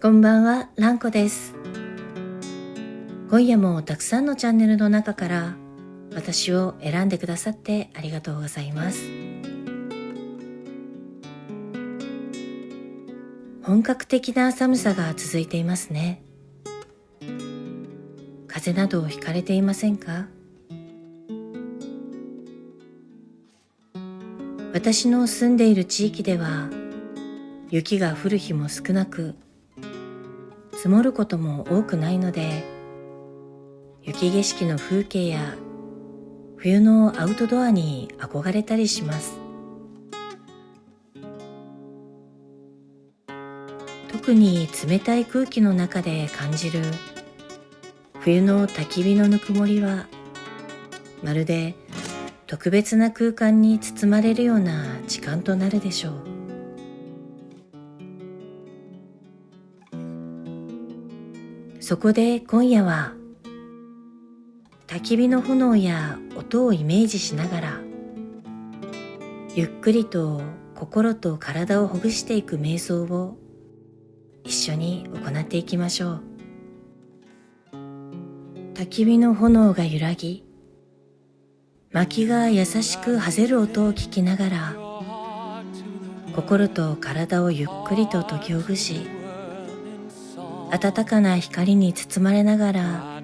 こんばんは、ランコです。今夜もたくさんのチャンネルの中から私を選んでくださってありがとうございます。本格的な寒さが続いていますね。風邪などひかれていませんか？私の住んでいる地域では雪が降る日も少なく、積もることも多くないので、雪景色の風景や冬のアウトドアに憧れたりします。特に冷たい空気の中で感じる冬の焚き火のぬくもりは、まるで特別な空間に包まれるような時間となるでしょう。そこで今夜は焚き火の炎や音をイメージしながら、ゆっくりと心と体をほぐしていく瞑想を一緒に行っていきましょう。焚き火の炎が揺らぎ、薪が優しくはぜる音を聞きながら、心と体をゆっくりと解きほぐし、暖かな光に包まれながら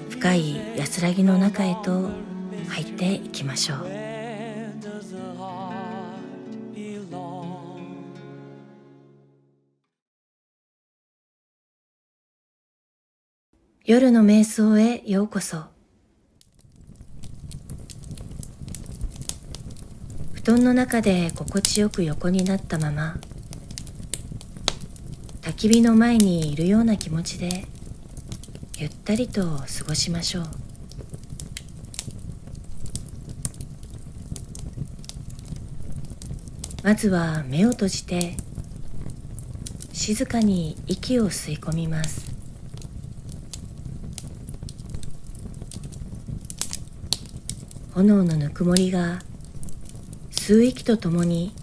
深い安らぎの中へと入っていきましょう。夜の瞑想へようこそ。布団の中で心地よく横になったまま、焚き火の前にいるような気持ちでゆったりと過ごしましょう。まずは目を閉じて静かに息を吸い込みます。炎のぬくもりが吸う息とともに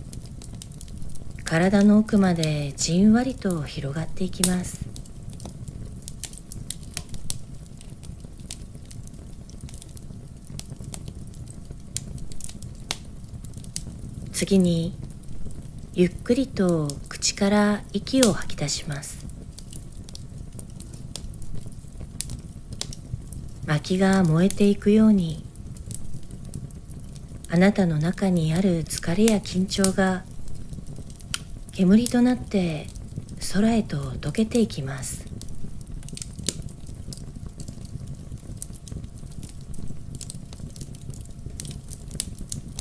体の奥までじんわりと広がっていきます。次にゆっくりと口から息を吐き出します。薪が燃えていくように、あなたの中にある疲れや緊張が煙となって空へと溶けていきます。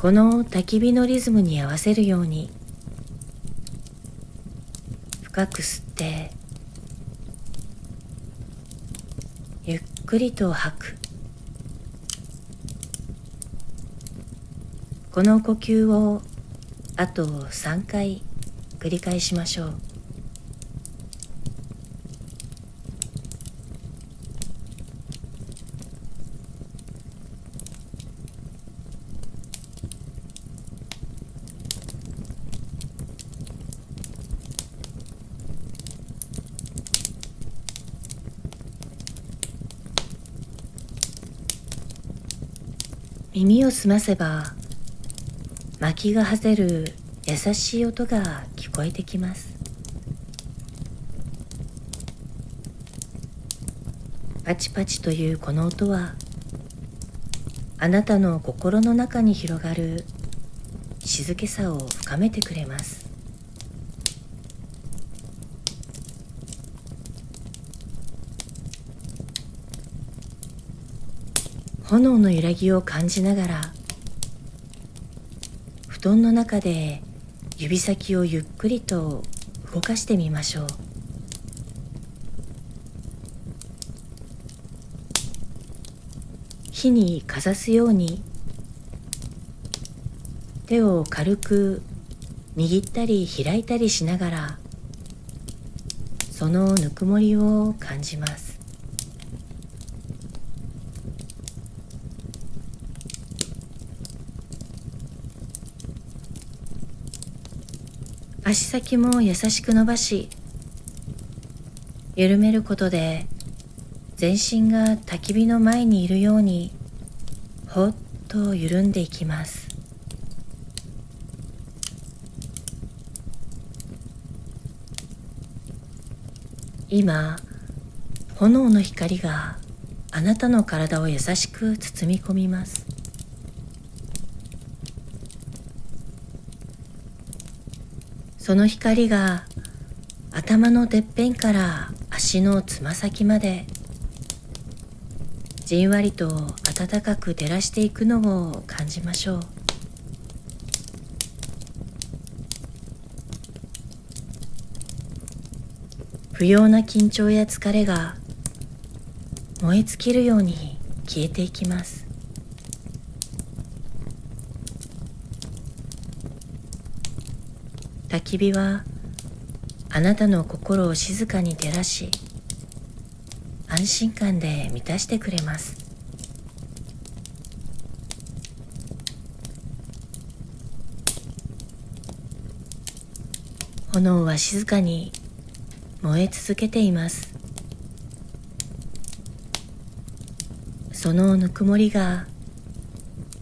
この焚き火のリズムに合わせるように、深く吸ってゆっくりと吐く。この呼吸をあと3回繰り返しましょう。耳を澄ませば薪がはぜる優しい音が聞こえてきます。パチパチというこの音は、あなたの心の中に広がる静けさを深めてくれます。炎の揺らぎを感じながら、布団の中で指先をゆっくりと動かしてみましょう。火にかざすように手を軽く握ったり開いたりしながら、そのぬくもりを感じます。足先も優しく伸ばし、緩めることで全身が焚き火の前にいるようにほっと緩んでいきます。今、炎の光があなたの体を優しく包み込みます。その光が頭のてっぺんから足のつま先までじんわりと暖かく照らしていくのを感じましょう。不要な緊張や疲れが燃え尽きるように消えていきます。焚き火はあなたの心を静かに照らし、安心感で満たしてくれます。炎は静かに燃え続けています。そのぬくもりが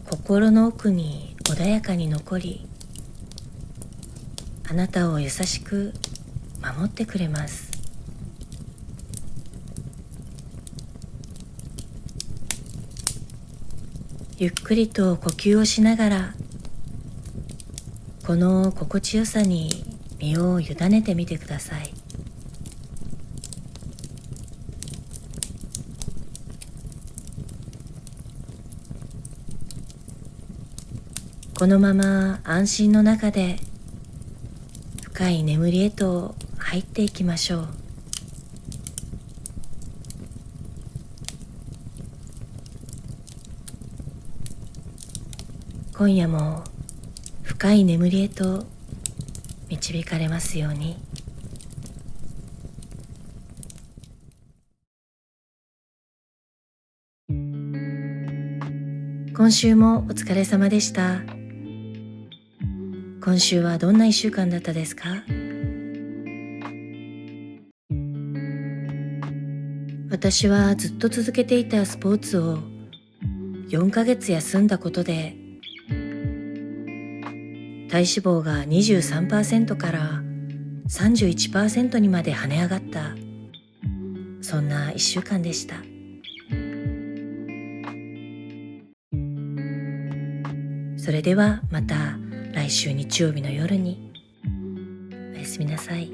心の奥に穏やかに残り、あなたを優しく守ってくれます。ゆっくりと呼吸をしながら、この心地よさに身を委ねてみてください。このまま安心の中で深い眠りへと入っていきましょう。今夜も深い眠りへと導かれますように。今週もお疲れ様でした。今週はどんな一週間だったですか？私はずっと続けていたスポーツを4ヶ月休んだことで、体脂肪が 23% から31% にまで跳ね上がった、そんな一週間でした。それではまた来週日曜日の夜に。おやすみなさい。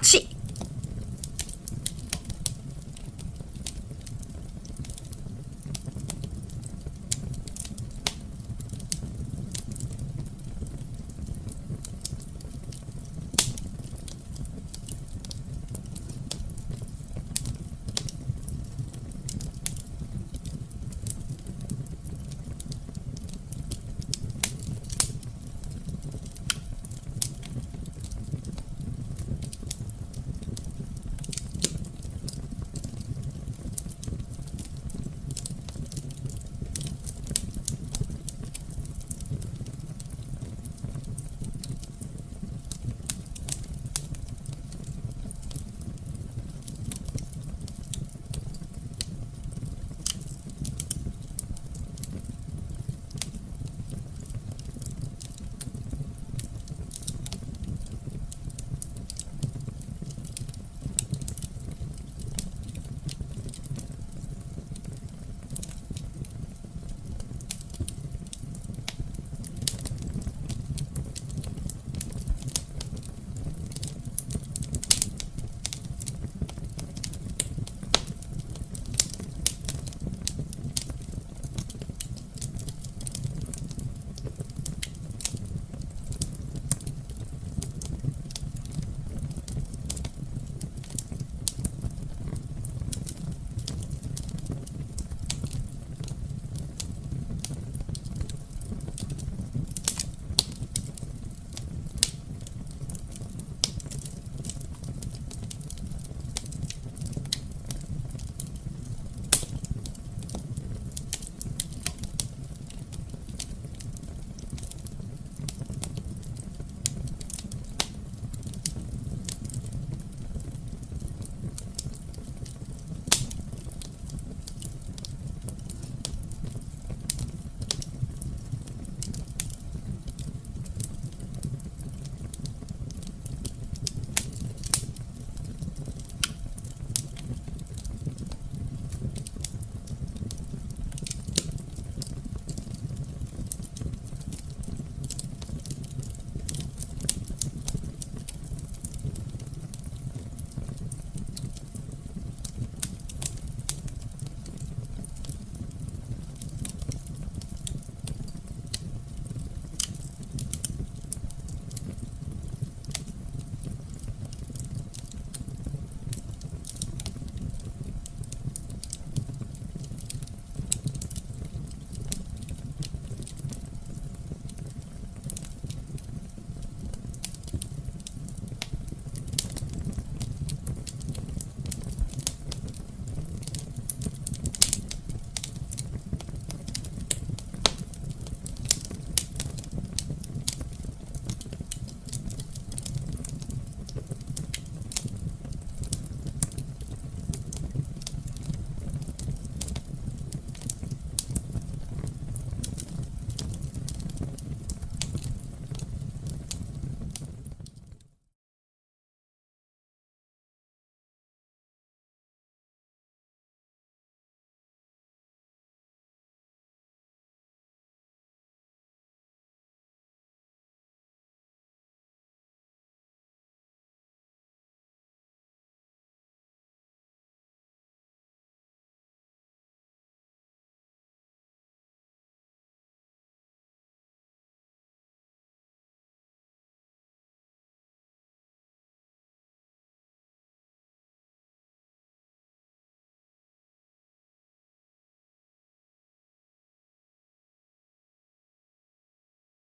チッ